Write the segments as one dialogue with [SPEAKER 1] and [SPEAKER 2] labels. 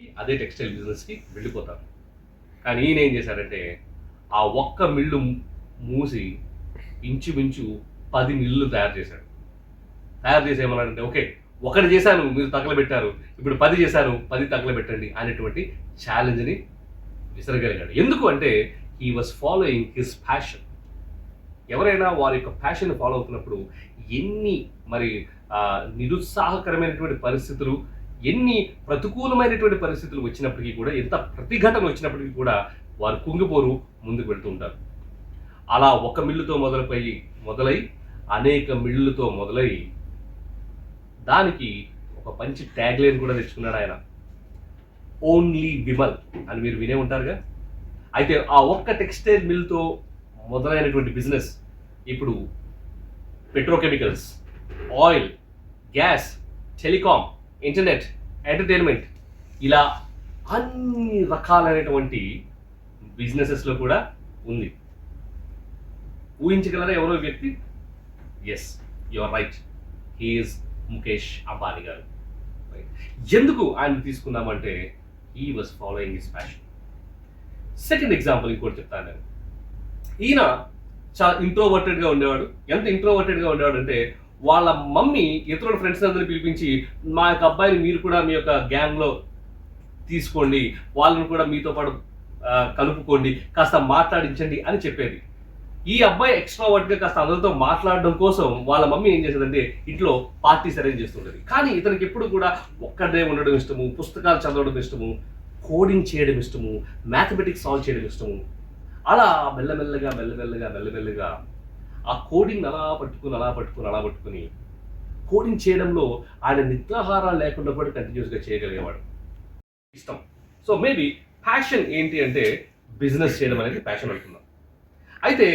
[SPEAKER 1] అదే టెక్స్టైల్ బిజినెస్కి వెళ్ళిపోతారు. కానీ ఈయన ఏం చేశారంటే ఆ ఒక్క మిల్లు మూసి ఇంచుమించు 10 మిల్లులు తయారు చేశాడు. తయారు చేసి ఏమన్నాడంటే ఓకే, ఒకటి చేశాను మీరు తగలబెట్టారు, ఇప్పుడు 10 చేశాను 10 తగలబెట్టండి అనేటువంటి ఛాలెంజ్ని విసరగలిగాడు. ఎందుకు అంటే he was following his passion. ఎవరైనా వారి యొక్క ప్యాషన్ ఫాలో అవుతున్నప్పుడు ఎన్ని మరి నిరుత్సాహకరమైనటువంటి పరిస్థితులు, ఎన్ని ప్రతికూలమైనటువంటి పరిస్థితులు వచ్చినప్పటికీ కూడా, ఎంత ప్రతిఘటన వచ్చినప్పటికీ కూడా వారు కుంగిపోరు, ముందుకు వెళ్తూ ఉంటారు. అలా ఒక మిల్లుతో మొదలై అనేక మిల్లులతో మొదలై దానికి ఒక మంచి ట్యాగ్ లైన్ కూడా తెచ్చుకున్నాడు ఆయన, ఓన్లీ విమల్ అని మీరు వినే ఉంటారుగా. అయితే ఆ ఒక్క టెక్స్టైల్ మిల్తో మొదలైనటువంటి బిజినెస్ ఇప్పుడు petrochemicals, oil, gas, telecom, internet, entertainment, ఇలా అన్ని రకాలైనటువంటి బిజినెసెస్లో కూడా ఉంది. ఊహించగలరా ఎవరో వ్యక్తి? Yes, you are right, he is Mukesh Ambani గారు. ఎందుకు ఆయన తీసుకున్నామంటే he was following his passion. Second example ఇంకోటి చెప్తాను నేను. ఈయన చాలా ఇంట్రోవర్టెడ్గా ఉండేవాడు. ఎంత ఇంట్రోవర్టెడ్గా ఉండేవాడు అంటే వాళ్ళ మమ్మీ ఇతరుల ఫ్రెండ్స్ అందరినీ పిలిపించి మా యొక్క అబ్బాయిని మీరు కూడా మీ యొక్క గ్యాంగ్లో తీసుకోండి, వాళ్ళని కూడా మీతో పాటు కలుపుకోండి, కాస్త మాట్లాడించండి అని చెప్పేది. ఈ అబ్బాయి ఎక్స్ట్రావర్ట్గా కాస్త అందరితో మాట్లాడడం కోసం వాళ్ళ మమ్మీ ఏం చేసేదంటే ఇంట్లో పార్టీస్ అరేంజ్ చేస్తుంటుంది. కానీ ఇతనికి ఎప్పుడు కూడా ఒక్కడే ఉండడం ఇష్టము, పుస్తకాలు చదవడం ఇష్టము, కోడింగ్ చేయడం ఇష్టము, మ్యాథమెటిక్స్ సాల్వ్ చేయడం ఇష్టము. అలా మెల్లమెల్లగా ఆ కోడింగ్ అలా పట్టుకుని కోడింగ్ చేయడంలో ఆయన నిద్రాహారాలు లేకుండా కూడా కంటిన్యూస్గా చేయగలిగేవాడు. ఇష్టం. సో మేబీ ప్యాషన్ ఏంటి అంటే బిజినెస్ చేయడం అనేది ప్యాషన్ అనుకుందాం. అయితే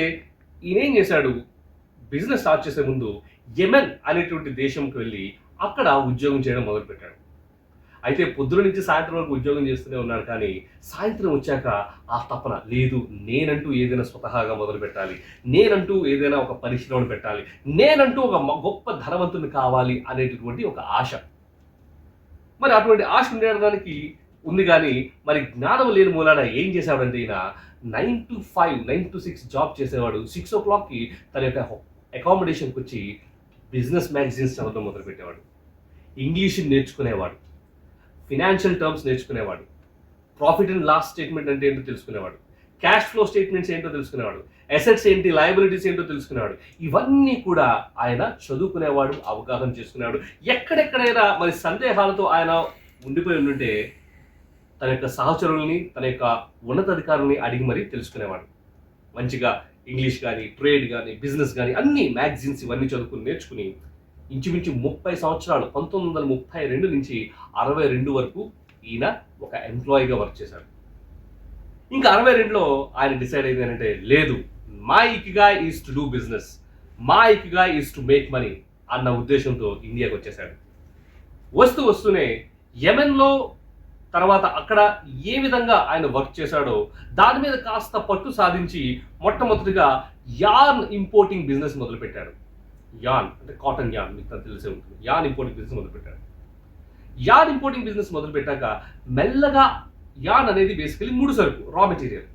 [SPEAKER 1] ఈయన ఏం చేశాడు, బిజినెస్ స్టార్ట్ చేసే ముందు యెమెన్ అనేటువంటి దేశంకి వెళ్ళి అక్కడ ఉద్యోగం చేయడం మొదలుపెట్టాడు. అయితే పొద్దున నుంచి సాయంత్రం వరకు ఉద్యోగం చేస్తూనే ఉన్నాడు. కానీ సాయంత్రం వచ్చాక ఆ తపన లేదు, నేనంటూ ఏదైనా స్వతహాగా మొదలు పెట్టాలి, నేనంటూ ఏదైనా ఒక పరిశ్రమను పెట్టాలి, నేనంటూ ఒక గొప్ప ధనవంతుని కావాలి అనేటటువంటి ఒక ఆశ. మరి అటువంటి ఆశ ఉండడానికి ఉంది. కానీ మరి జ్ఞానం లేని మూలాన ఏం చేశాడంటే ఈయన 9 to 5, 9 to 6 జాబ్ చేసేవాడు. 6 o'clockకి తన యొక్క అకామిడేషన్కి వచ్చి బిజినెస్ మ్యాగజైన్స్ చదవడం మొదలుపెట్టేవాడు, ఇంగ్లీష్ నేర్చుకునేవాడు, ఫినాన్షియల్ టర్మ్స్ నేర్చుకునేవాడు, ప్రాఫిట్ అండ్ లాస్ స్టేట్మెంట్ అంటే ఏంటో తెలుసుకునేవాడు, క్యాష్ ఫ్లో స్టేట్మెంట్స్ ఏంటో తెలుసుకునేవాడు, అసెట్స్ ఏంటి, లయబిలిటీస్ ఏంటో తెలుసుకునేవాడు. ఇవన్నీ కూడా ఆయన చదువుకునేవాడు, అవగాహన చేసుకునేవాడు. ఎక్కడెక్కడైనా మరి సందేహాలతో ఆయన ఉండిపోయి ఉంటే తన యొక్క సహచరుల్ని, తన యొక్క ఉన్నతాధికారుల్ని అడిగి మరీ తెలుసుకునేవాడు. మంచిగా ఇంగ్లీష్ కానీ, ట్రేడ్ కానీ, బిజినెస్ కానీ అన్ని మ్యాగజైన్స్ ఇవన్నీ చదువుకుని నేర్చుకుని ఇంచుమించు 30 సంవత్సరాలు 1932 నుంచి 62 వరకు ఈయన ఒక ఎంప్లాయీగా వర్క్ చేశాడు. ఇంకా 62లో ఆయన డిసైడ్ అయింది ఏంటంటే లేదు, my ikigai is to do business, my ikigai is to make money అన్న ఉద్దేశంతో ఇండియాకి వచ్చేసాడు. వస్తూనే యెమెన్లో తర్వాత అక్కడ ఏ విధంగా ఆయన వర్క్ చేశాడో దాని మీద కాస్త పట్టు సాధించి మొట్టమొదటిగా యార్న్ ఇంపోర్టింగ్ బిజినెస్ మొదలుపెట్టాడు. యార్న్ అంటే కాటన్ యార్న్, మీకు తెలిసే ఉంటుంది. యార్న్ ఇంపోర్టింగ్ బిజినెస్ మొదలుపెట్టాడు. యార్న్ ఇంపోర్టింగ్ బిజినెస్ మొదలుపెట్టాక మెల్లగా యార్న్ అనేది బేసికలీ ముడి సరుకు, రా మెటీరియల్.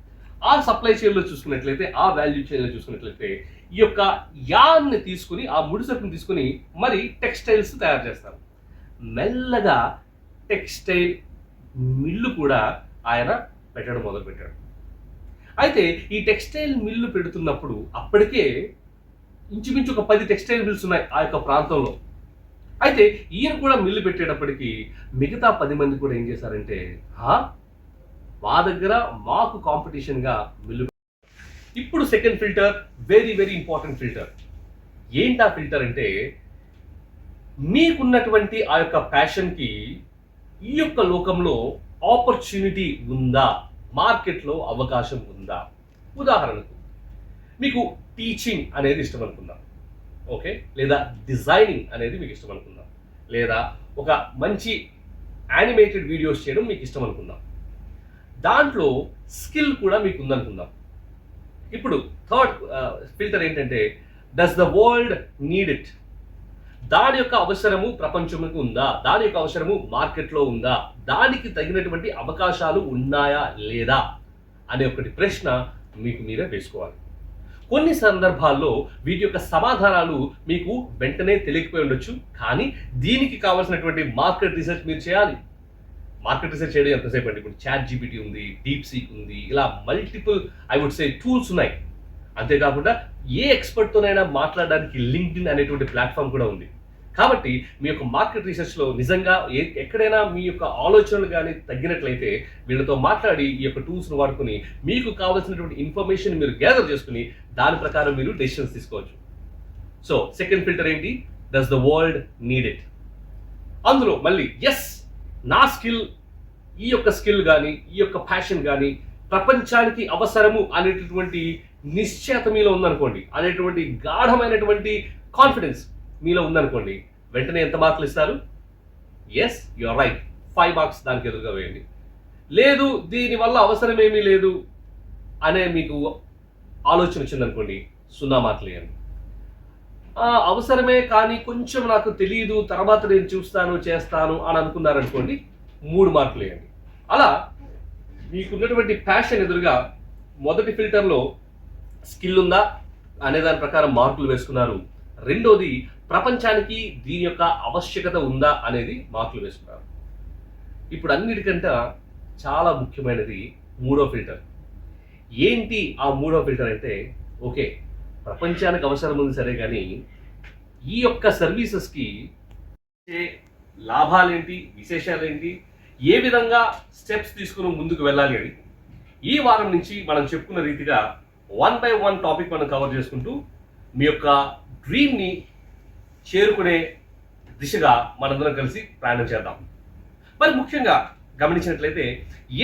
[SPEAKER 1] ఆ సప్లై చైన్లో చూసుకున్నట్లయితే, ఆ వాల్యూ చైన్లో చూసుకున్నట్లయితే ఈ యొక్క యార్న్ని తీసుకుని, ఆ ముడి సరుకుని తీసుకుని మరి టెక్స్టైల్స్ తయారు చేస్తారు. మెల్లగా టెక్స్టైల్ మిల్లు కూడా ఆయన పెట్టడం మొదలుపెట్టాడు. అయితే ఈ టెక్స్టైల్ మిల్లు పెడుతున్నప్పుడు అప్పటికే ఇంచుమించు ఒక 10 టెక్స్టైల్ మిల్స్ ఉన్నాయి ఆ యొక్క ప్రాంతంలో. అయితే ఈయన కూడా మిల్లు పెట్టేటప్పటికి మిగతా 10 మంది కూడా ఏం చేశారంటే మా దగ్గర మాకు కాంపిటీషన్గా మిల్లు. ఇప్పుడు second filter very very important filter. ఏంటి ఆ ఫిల్టర్ అంటే మీకున్నటువంటి ఆ యొక్క ప్యాషన్కి ఈ యొక్క లోకంలో ఆపర్చునిటీ ఉందా, మార్కెట్లో అవకాశం ఉందా. ఉదాహరణకు మీకు టీచింగ్ అనేది ఇష్టం అనుకుందాం, ఓకే, లేదా డిజైనింగ్ అనేది మీకు ఇష్టం అనుకుందాం, లేదా ఒక మంచి యానిమేటెడ్ వీడియోస్ చేయడం మీకు ఇష్టం అనుకుందాం. దాంట్లో స్కిల్ కూడా మీకు ఉందనుకుందాం. ఇప్పుడు థర్డ్ ఫిల్టర్ ఏంటంటే does the world need it, దాని యొక్క అవసరము ప్రపంచంకు ఉందా, దాని యొక్క అవసరము మార్కెట్లో ఉందా, దానికి తగినటువంటి అవకాశాలు ఉన్నాయా లేదా అనే ఒకటి ప్రశ్న మీకు మీరే వేసుకోవాలి. కొన్ని సందర్భాల్లో వీటి యొక్క సమాధానాలు మీకు వెంటనే తెలియకపోయి ఉండొచ్చు, కానీ దీనికి కావాల్సినటువంటి మార్కెట్ రీసెర్చ్ మీరు చేయాలి. మార్కెట్ రీసెర్చ్ చేయడం ఎంతసేపు అండి? ఇప్పుడు చాట్ జీపీటీ ఉంది, డీప్ సీక్ ఉంది, ఇలా మల్టిపుల్ టూల్స్ ఉన్నాయి. అంతేకాకుండా ఏ ఎక్స్పర్ట్తోనైనా మాట్లాడడానికి లింక్డ్ఇన్ అనేటువంటి ప్లాట్ఫామ్ కూడా ఉంది. కాబట్టి మీ యొక్క మార్కెట్ రీసెర్చ్లో నిజంగా ఎక్కడైనా మీ యొక్క ఆలోచనలు కానీ తగ్గినట్లయితే వీళ్ళతో మాట్లాడి ఈ యొక్క టూల్స్ను వాడుకుని మీకు కావాల్సినటువంటి ఇన్ఫర్మేషన్ మీరు గ్యాదర్ చేసుకుని దాని ప్రకారం మీరు డెసిషన్స్ తీసుకోవచ్చు. సో సెకండ్ ఫిల్టర్ ఏంటి? Does the world need it? అందులో మళ్ళీ ఎస్, నా స్కిల్, ఈ యొక్క స్కిల్ కానీ ఈ యొక్క ప్యాషన్ కానీ ప్రపంచానికి అవసరము అనేటటువంటి నిశ్చయత మీలో ఉందనుకోండి, అనేటువంటి గాఢమైనటువంటి కాన్ఫిడెన్స్ మీలో ఉందనుకోండి, వెంటనే ఎంత మార్కులు ఇస్తారు? Yes, you are right, 5 marks దానికి ఎదురుగా వేయండి. లేదు, దీనివల్ల అవసరం ఏమీ లేదు అనే మీకు ఆలోచన వచ్చిందనుకోండి, 0 మార్కులు వేయండి. అవసరమే కానీ కొంచెం నాకు తెలియదు, తర్వాత నేను చూస్తాను చేస్తాను అని అనుకున్నారనుకోండి, 3 మార్కులు వేయండి. అలా మీకున్నటువంటి ప్యాషన్ ఎదురుగా మొదటి ఫిల్టర్లో స్కిల్ ఉందా అనే దాని ప్రకారం మార్కులు వేసుకున్నారు. రెండోది ప్రపంచానికి దీని యొక్క ఆవశ్యకత ఉందా అనేది మార్కులు వేసుకున్నారు. ఇప్పుడు అన్నిటికంటే చాలా ముఖ్యమైనది మూడో ఫిల్టర్. ఏంటి ఆ మూడో ఫిల్టర్ అంటే, ఓకే ప్రపంచానికి అవసరం ఉంది సరే, కానీ ఈ యొక్క సర్వీసెస్కి లాభాలేంటి, విశేషాలేంటి, ఏ విధంగా స్టెప్స్ తీసుకుని ముందుకు వెళ్ళాలి అని ఈ వారం నుంచి మనం చెప్పుకున్న రీతిగా 1 by 1 టాపిక్ మనం కవర్ చేసుకుంటూ మీ యొక్క డ్రీమ్ని చేరుకునే దిశగా మనందరం కలిసి ప్రయాణం చేద్దాం. మరి ముఖ్యంగా గమనించినట్లయితే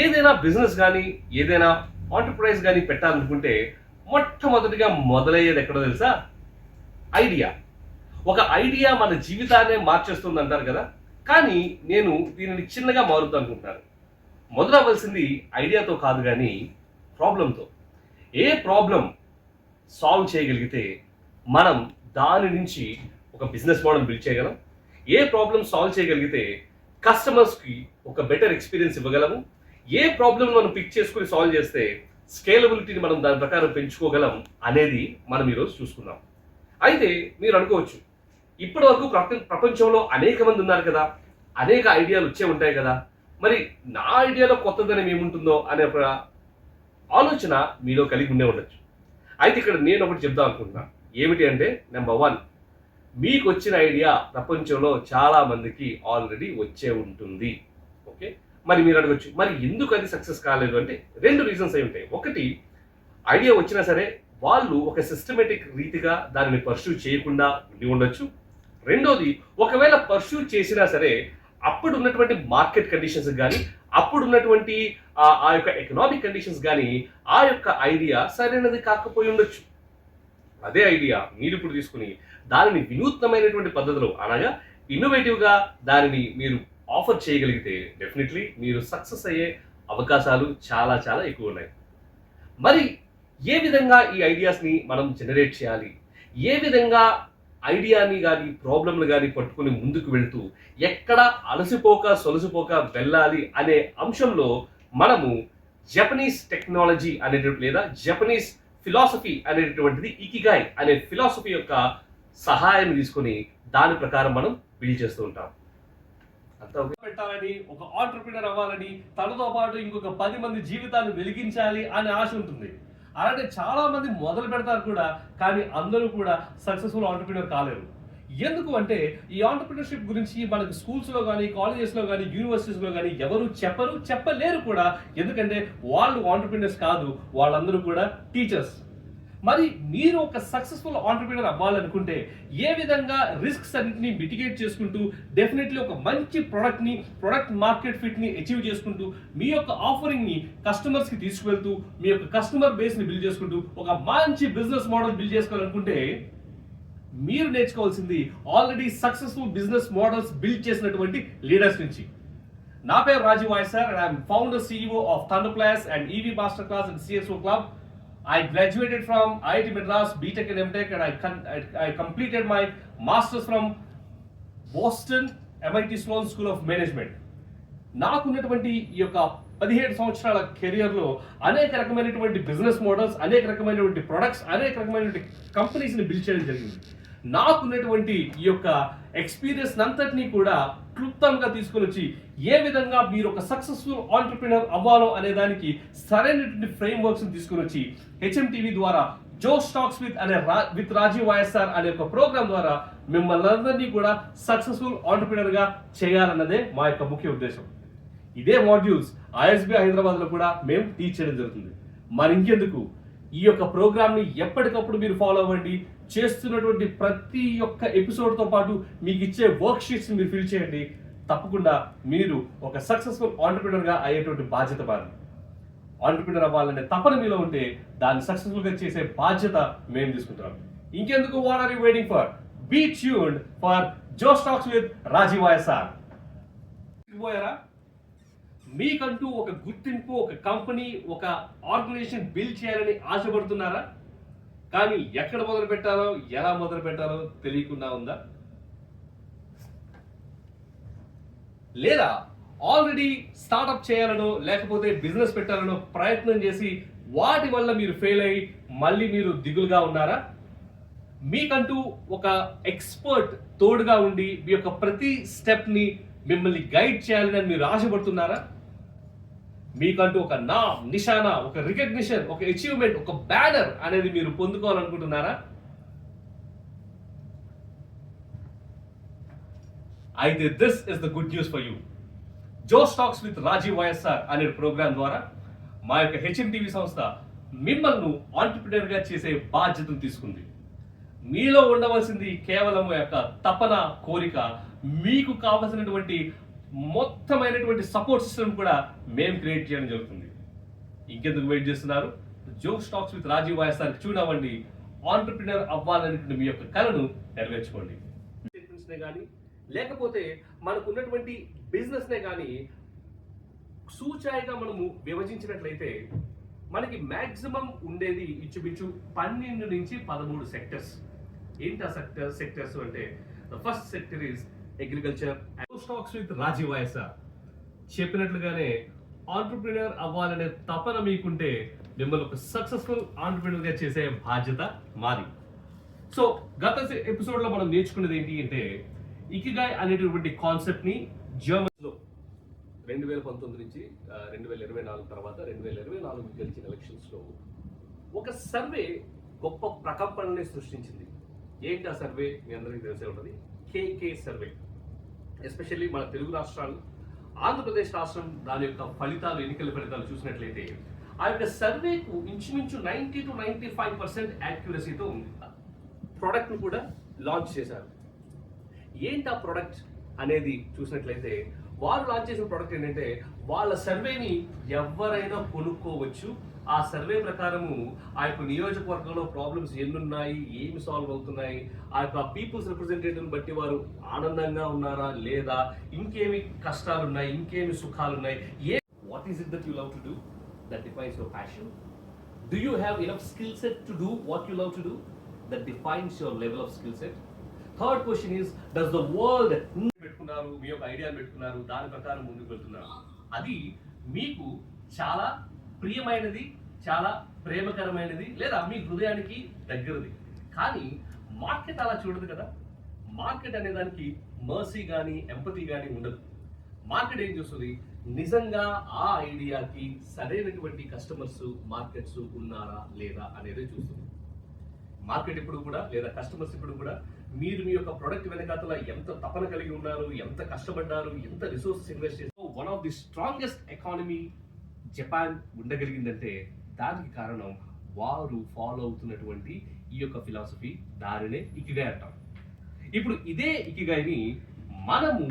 [SPEAKER 1] ఏదైనా బిజినెస్ కానీ ఏదైనా ఎంటర్ప్రైజ్ కానీ పెట్టాలనుకుంటే మొట్టమొదటిగా మొదలయ్యేది ఎక్కడో తెలుసా? ఐడియా. ఒక ఐడియా మన జీవితాన్నే మార్చేస్తుంది అంటారు కదా, కానీ నేను దీనిని చిన్నగా మారుద్దాం అనుకుంటున్నాను. మొదలవ్వాల్సింది ఐడియాతో కాదు కానీ ప్రాబ్లంతో. ఏ ప్రాబ్లం సాల్వ్ చేయగలిగితే మనం దాని నుంచి ఒక బిజినెస్ మోడల్ బిల్డ్ చేయగలం, ఏ ప్రాబ్లం సాల్వ్ చేయగలిగితే కస్టమర్స్కి ఒక బెటర్ ఎక్స్పీరియన్స్ ఇవ్వగలము, ఏ ప్రాబ్లం మనం పిక్ చేసుకుని సాల్వ్ చేస్తే స్కేలబిలిటీని మనం దాని ప్రకారం పెంచుకోగలం అనేది మనం ఈరోజు చూసుకుందాం. అయితే మీరు అనుకోవచ్చు, ఇప్పటి వరకు ప్రపంచంలో అనేక మంది ఉన్నారు కదా, అనేక ఐడియాలు వచ్చే ఉంటాయి కదా, మరి నా ఐడియాలో కొత్తదనం ఏముంటుందో అనే ఒక ఆలోచన మీలో కలిగి ఉండే ఉండొచ్చు. అయితే ఇక్కడ నేను ఒకటి చెప్దాం అనుకుంటున్నా. ఏమిటి అంటే, నెంబర్ 1, మీకు వచ్చిన ఐడియా ప్రపంచంలో చాలా మందికి ఆల్రెడీ వచ్చే ఉంటుంది. ఓకే, మరి మీరు అడగచ్చు, మరి ఎందుకు అది సక్సెస్ కాలేదు అంటే 2 రీజన్స్ అయి ఉంటాయి. ఒకటి, ఐడియా వచ్చినా సరే వాళ్ళు ఒక సిస్టమేటిక్ రీతిగా దానిని పర్సూ చేయకుండా ఉండి ఉండొచ్చు. రెండోది, ఒకవేళ పర్సూ చేసినా సరే అప్పుడు ఉన్నటువంటి మార్కెట్ కండిషన్స్ కానీ అప్పుడు ఉన్నటువంటి ఆ యొక్క ఎకనామిక్ కండిషన్స్ కానీ ఆ యొక్క ఐడియా సరైనది కాకపోయి ఉండొచ్చు. అదే ఐడియా మీరు ఇప్పుడు తీసుకుని దానిని వినూత్నమైనటువంటి పద్ధతిలో, అనగా ఇన్నోవేటివ్గా దానిని మీరు ఆఫర్ చేయగలిగితే డెఫినెట్లీ మీరు సక్సెస్ అయ్యే అవకాశాలు చాలా చాలా ఎక్కువ ఉన్నాయి. మరి ఏ విధంగా ఈ ఐడియాస్ని మనం జనరేట్ చేయాలి, ఏ విధంగా ఐడియాని కానీ ప్రాబ్లంలు కానీ పట్టుకుని ముందుకు వెళ్తూ ఎక్కడ అలసిపోక సొలసిపోక వెళ్ళాలి అనే అంశంలో మనము జపనీస్ టెక్నాలజీ అనేటువంటి లేదా జపనీస్ ఫిలాసఫీ అనేటటువంటిది ఇకిగాయ్ అనే ఫిలాసఫీ యొక్క సహాయం తీసుకొని దాని ప్రకారం మనం బిల్డ్ చేస్తూ ఉంటాం. అంతా పెట్టాలని, ఒక ఆంటర్‌ప్రెన్యూర్ అవ్వాలని, తనతో పాటు ఇంకొక 10 మంది జీవితాన్ని వెలిగించాలి అనే ఆశ ఉంటుంది. అలాంటి చాలా మంది మొదలు పెడతారు కూడా, కానీ అందరూ కూడా సక్సెస్ఫుల్ ఆంటర్‌ప్రెన్యూర్ కాలేరు. ఎందుకు అంటే ఈ ఆంటర్‌ప్రెన్యూర్‌షిప్ గురించి మనకు స్కూల్స్లో కానీ కాలేజెస్లో కానీ యూనివర్సిటీస్లో కానీ ఎవరు చెప్పలేరు కూడా. ఎందుకంటే వాళ్ళు ఆంటర్‌ప్రెన్యూర్స్ కాదు, వాళ్ళందరూ కూడా టీచర్స్. మరి మీరు ఒక సక్సెస్ఫుల్ ఆంటర్‌ప్రెన్యూర్ అవ్వాలనుకుంటే ఏ విధంగా రిస్క్స్ అన్నింటినీ మిటిగేట్ చేసుకుంటూ డెఫినెట్లీ ఒక మంచి ప్రొడక్ట్ మార్కెట్ ఫిట్ని అచీవ్ చేసుకుంటూ మీ యొక్క ఆఫరింగ్ని కస్టమర్స్కి తీసుకువెళ్తూ మీ యొక్క కస్టమర్ బేస్ని బిల్డ్ చేసుకుంటూ ఒక మంచి బిజినెస్ మోడల్ బిల్డ్ చేసుకోవాలనుకుంటే మీరు నేర్చుకోవాల్సింది already successful business models build చేసినటువంటి లీడర్స్ నుంచి. నా పేరు Rajiv వాయసర్ and I'm founder CEO of Thunderclass and EV Masterclass and CSO Club. I graduated from IIT Madras, BTech and MTech, and I completed my masters from Boston MIT Sloane school of management. నాకున్నటువంటి ఈ యొక్క 17 సంవత్సరాల కెరియర్లో అనేక రకమైనటువంటి business models, అనేక రకమైనటువంటి products, అనేక రకమైనటువంటి కంపెనీస్ని బిల్డ్ చేయడం జరిగింది. నాకున్నటువంటి ఈ యొక్క ఎక్స్పీరియన్స్ అంతటినీ కూడా క్లుప్తంగా తీసుకొని వచ్చి ఏ విధంగా మీరు ఒక సక్సెస్ఫుల్ ఆంటర్ప్రినర్ అవ్వాలో అనే దానికి సరైనటువంటి ఫ్రేమ్ వర్క్స్ తీసుకొని వచ్చి HMTV ద్వారా జోష్ టాక్స్ విత్ రాజీవ్ వైఎస్ఆర్ అనే ఒక ప్రోగ్రామ్ ద్వారా మిమ్మల్ని అందరినీ కూడా సక్సెస్ఫుల్ ఆంటర్ప్రినర్ గా చేయాలన్నదే మా యొక్క ముఖ్య ఉద్దేశం. ఇదే మాడ్యూల్స్ ISB హైదరాబాద్ లో కూడా మేము టీచ్ చేయడం జరుగుతుంది. మరి ఇంకెందుకు, ఈ యొక్క ప్రోగ్రామ్ ని ఎప్పటికప్పుడు మీరు ఫాలో అవ్వండి. చేస్తున్నటువంటి ప్రతి ఒక్క ఎపిసోడ్ తో పాటు మీకు ఇచ్చే వర్క్ షీట్స్ మీరు ఫిల్ చేయండి. తప్పకుండా మీరు ఒక సక్సెస్ఫుల్ ఆంటర్ప్రినర్ గా అయ్యేటువంటి బాధ్యత మాది. ఆంటర్ప్రినర్ అవ్వాలనే తపన మీలో ఉంటే దాన్ని సక్సెస్ఫుల్ గా చేసే బాధ్యత మేము తీసుకుంటున్నాం. ఇంకెందుకు, what are you waiting for? Be tuned for Josh Talks with Rajiv YSR. పోయారా? మీకంటూ ఒక గుర్తింపు, ఒక కంపెనీ, ఒక ఆర్గనైజేషన్ బిల్డ్ చేయాలని ఆశపడుతున్నారా? కానీ ఎక్కడ మొదలు పెట్టాలో, ఎలా మొదలు పెట్టాలో తెలియకుండా ఉందా? లేదా ఆల్రెడీ స్టార్ట్అప్ చేయాలనో లేకపోతే బిజినెస్ పెట్టాలనో ప్రయత్నం చేసి వాటి వల్ల మీరు ఫెయిల్ అయ్యి మళ్ళీ మీరు దిగులుగా ఉన్నారా? మీకంటూ ఒక ఎక్స్పర్ట్ తోడుగా ఉండి మీ యొక్క ప్రతి స్టెప్ ని మిమ్మల్ని గైడ్ చేయాలని మీరు ఆశపడుతున్నారా? మీకంటూ ఒక నామ్, నిషానా, ఒక రికగ్నిషన్, ఒక అచీవ్మెంట్, ఒక బ్యానర్ అనేది మీరు పొందుకోవాలనుకుంటున్నారా? అయితే this is the good news for you. జోష్ టాక్స్ విత్ రాజీవ్ వైఎస్ఆర్ అనే ప్రోగ్రామ్ ద్వారా మా యొక్క HMTV సంస్థ మిమ్మల్ని ఆంటర్ప్రినర్ గా చేసే బాధ్యతను తీసుకుంది. మీలో ఉండవలసింది కేవలం యొక్క తపన, కోరిక. మీకు కావలసినటువంటి మొత్తమైనటువంటి సపోర్ట్ సిస్టమ్ కూడా మేము క్రియేట్ చేయడం జరుగుతుంది. ఇంకెందుకు వెయిట్ చేస్తున్నారు? Josh Talks with Rajiv YSR tune అవ్వండి. ఆంటర్ప్రినర్ అవ్వాలనేటువంటి మీ యొక్క కలను నెరవేర్చుకోండి. కానీ లేకపోతే మనకు ఉన్నటువంటి బిజినెస్ నే కానీ సూచాయిగా మనము విభజించినట్లయితే మనకి మాక్సిమం ఉండేది ఇంచుమించు 12 నుంచి 13 సెక్టర్స్. ఏంటి ఆ సెక్టర్స్ అంటే, the first sector is agriculture. Talks with Rajiv YSR చెప్పినట్లుగానే ఆంటర్ప్రినర్ అవ్వాలనే తపన మీకుంటే మిమ్మల్ని ఒక సక్సెస్ఫుల్ ఆంటర్ప్రినర్ గా చేసే బాధ్యత మాది. సో గత ఎపిసోడ్ లో మనం నేర్చుకున్నది ఏంటి అంటే, ఇకిగాయ్ అనేటటువంటి కాన్సెప్ట్ ని జర్మనీలో 2019 నుంచి 2024 తర్వాత 2024 గెలిచిన ఎలక్షన్స్ లో ఒక సర్వే గొప్ప ప్రకంపనని సృష్టించింది. ఏంటి ఆ సర్వే? మీ అందరికీ తెలిసే ఉంటుంది, KK సర్వే. ఎస్పెషల్లీ మన తెలుగు రాష్ట్రాలు, ఆంధ్రప్రదేశ్ రాష్ట్రం దాని యొక్క ఫలితాలు, ఎన్నికల ఫలితాలు చూసినట్లయితే ఆ యొక్క సర్వేకు ఇంచుమించు 90 to 95% యాక్యురసీతో ఉంది. ప్రోడక్ట్ను కూడా లాంచ్ చేశారు. ఏంటి ఆ ప్రోడక్ట్ అనేది చూసినట్లయితే, వారు లాంచ్ చేసిన ప్రోడక్ట్ ఏంటంటే, వాళ్ళ సర్వేని ఎవరైనా కొనుక్కోవచ్చు. ఆ సర్వే ప్రకారము ఆ యొక్క నియోజకవర్గంలో ప్రాబ్లమ్స్ ఎన్నున్నాయి, ఏమి సాల్వ్ అవుతున్నాయి, ఆ యొక్క పీపుల్స్ రిప్రజెంటేటివ్ బట్టి వారు ఆనందంగా ఉన్నారా లేదా, ఇంకేమి కష్టాలు ఉన్నాయి, ఇంకేమి సుఖాలు ఉన్నాయి, what is it that you love to do that defines your passion. Do you have enough skill set to do what you love to do that defines your level of skill set. Third question is, does the world పెట్టుకున్నారు, మీ యొక్క ఐడియాలు పెట్టుకున్నారు, దాని ప్రకారం ముందుకు వెళ్తున్నారు, అది మీకు చాలా ప్రియమైనది, చాలా ప్రేమకరమైనది, లేదా మీ హృదయానికి దగ్గరది. కానీ మార్కెట్ అలా చూడదు కదా. మార్కెట్ అనే దానికి మర్సీ కానీ ఎంపతి కానీ ఉండదు. మార్కెట్ ఏం చూస్తుంది, నిజంగా ఆ ఐడియాకి సరైనటువంటి కస్టమర్స్, మార్కెట్స్ ఉన్నారా లేదా అనేది చూస్తుంది. మార్కెట్ ఇప్పుడు కూడా, లేదా కస్టమర్స్ ఇప్పుడు కూడా, మీరు మీ యొక్క ప్రొడక్ట్ వెనకాతల ఎంత తపన కలిగి ఉన్నారు, ఎంత కష్టపడ్డారు, ఎంత రిసోర్సెస్ ఇన్వెస్ట్ చేస్తారు. One of the strongest economy Japan ఉండగలిగిందంటే దానికి కారణం వారు ఫాలో అవుతున్నటువంటి ఈ యొక్క ఫిలాసఫీ, దానినే ఇకిగాయ్ అంటాం. ఇప్పుడు ఇదే ఇకిగాయ్ని మనము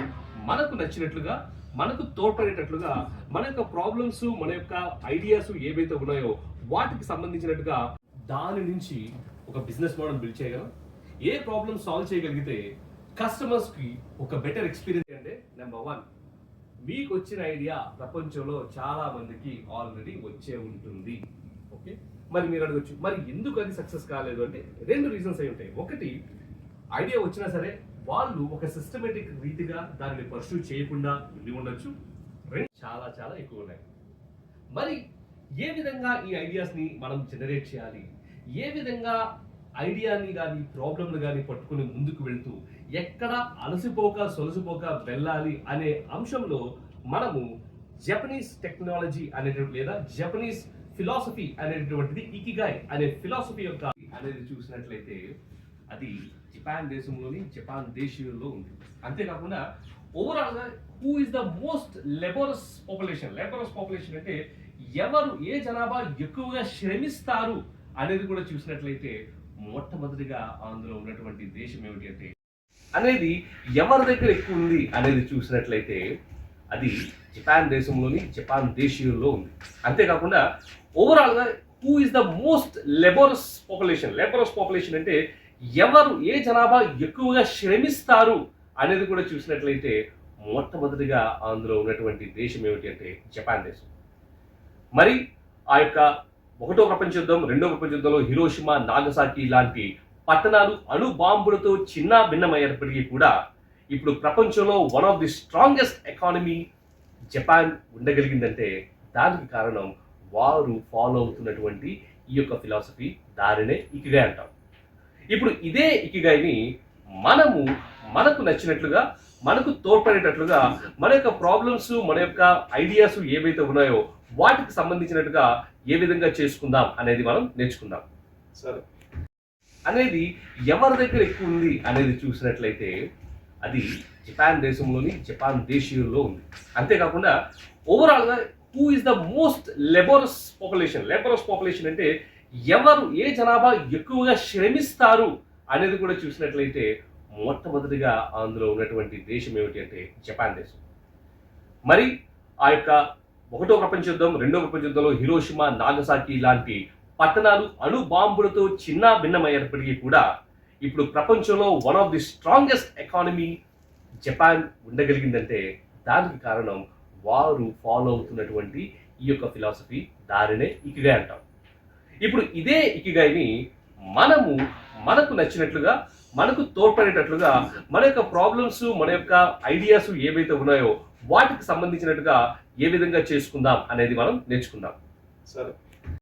[SPEAKER 1] మనకు నచ్చినట్లుగా, మనకు తోడ్పడేటట్లుగా, మన యొక్క ప్రాబ్లమ్స్, మన యొక్క ఐడియాస్ ఏవైతే ఉన్నాయో వాటికి సంబంధించినట్టుగా దాని నుంచి ఒక బిజినెస్ మోడల్ బిల్డ్ చేయగలం. ఏ ప్రాబ్లమ్ సాల్వ్ చేయగలిగితే కస్టమర్స్కి ఒక బెటర్ ఎక్స్పీరియన్స్ అంటే, నెంబర్ 1, మీకు వచ్చిన ఐడియా ప్రపంచంలో చాలా మందికి ఆల్రెడీ వచ్చే ఉంటుంది. ఓకే, మరి మీరు అడగచ్చు, మరి ఎందుకు అది సక్సెస్ కాలేదు అంటే 2 రీజన్స్ అయి ఉంటాయి. ఒకటి, ఐడియా వచ్చినా సరే వాళ్ళు ఒక సిస్టమేటిక్ రీతిగా దానిని పర్సూ చేయకుండా ఉండి ఉండొచ్చు. చాలా చాలా ఎక్కువ ఉన్నాయి. మరి ఏ విధంగా ఈ ఐడియాస్ని మనం జనరేట్ చేయాలి, ఏ విధంగా ఐడియాని కానీ ప్రాబ్లమ్ని కానీ పట్టుకుని ముందుకు వెళ్తూ ఎక్కడ అలసిపోక సొలసిపోక వెళ్ళాలి అనే అంశంలో మనము జపనీస్ టెక్నాలజీ అనేటువంటి లేదా జపనీస్ ఫిలాసఫీ అనేటువంటిది ఇకిగాయ్ అనే ఫిలాసఫీ యొక్క అనేది చూసినట్లయితే అది జపాన్ దేశంలోని జపాన్ దేశీయుల్లో ఉంది. అంతేకాకుండా ఓవరాల్ గా who is the most laborious population అంటే ఎవరు ఏ జనాభా ఎక్కువగా శ్రమిస్తారు అనేది కూడా చూసినట్లయితే మొట్టమొదటిగా అందులో ఉన్నటువంటి దేశం ఏమిటి అంటే అనేది ఎవరి దగ్గర ఎక్కువ ఉంది అనేది చూసినట్లయితే అది జపాన్ దేశంలోని జపాన్ దేశీయుల్లో ఉంది. అంతేకాకుండా ఓవరాల్ గా who is the most laborious population అంటే ఎవరు ఏ జనాభా ఎక్కువగా శ్రమిస్తారు అనేది కూడా చూసినట్లయితే మొట్టమొదటిగా అందులో ఉన్నటువంటి దేశం ఏమిటి అంటే జపాన్ దేశం. మరి ఆ యొక్క ఒకటో ప్రపంచ యుద్ధం, రెండో ప్రపంచ యుద్ధంలో హిరోషిమా, నాగసాకి లాంటి పట్టణాలు అణు బాంబులతో చిన్న భిన్నమయ్యేటప్పటికీ కూడా ఇప్పుడు ప్రపంచంలో one of the strongest economy Japan ఉండగలిగిందంటే దానికి కారణం వారు ఫాలో అవుతున్నటువంటి ఈ యొక్క ఫిలాసఫీ, దారినే ఇకిగాయ్ అంటాం. ఇప్పుడు ఇదే ఇకిగాయ్ని మనకు నచ్చినట్లుగా, మనకు తోడ్పడేటట్లుగా, మన యొక్క ప్రాబ్లమ్స్, మన యొక్క ఐడియాస్ ఏవైతే ఉన్నాయో వాటికి సంబంధించినట్టుగా ఏ విధంగా చేసుకుందాం అనేది మనం నేర్చుకుందాం. సరే, అనేది ఎవరి దగ్గర ఎక్కువ ఉంది అనేది చూసినట్లయితే అది జపాన్ దేశంలోని జపాన్ దేశీయుల్లో ఉంది. అంతేకాకుండా ఓవరాల్ గా who is the most laborious population అంటే ఎవరు ఏ జనాభా ఎక్కువగా శ్రమిస్తారు అనేది కూడా చూసినట్లయితే మొట్టమొదటిగా అందులో ఉన్నటువంటి దేశం ఏమిటి అంటే జపాన్ దేశం. మరి ఆ యొక్క ఒకటో ప్రపంచ యుద్ధం, రెండో ప్రపంచ యుద్ధంలో హిరోషిమా, నాగసాకి లాంటి పట్టణాలు అణు బాంబులతో చిన్న భిన్నమయ్యేటప్పటికీ కూడా ఇప్పుడు ప్రపంచంలో one of the strongest economy Japan ఉండగలిగిందంటే దానికి కారణం వారు ఫాలో అవుతున్నటువంటి ఈ యొక్క ఫిలాసఫీ, దారినే ఇకిగాయ్ అంటాం. ఇప్పుడు ఇదే ఇకిగాయ్ని మనకు నచ్చినట్లుగా, మనకు తోడ్పడేటట్లుగా, మన యొక్క ప్రాబ్లమ్స్, మన యొక్క ఐడియాస్ ఏవైతే ఉన్నాయో వాటికి సంబంధించినట్టుగా ఏ విధంగా చేసుకుందాం అనేది మనం నేర్చుకుందాం. సరే.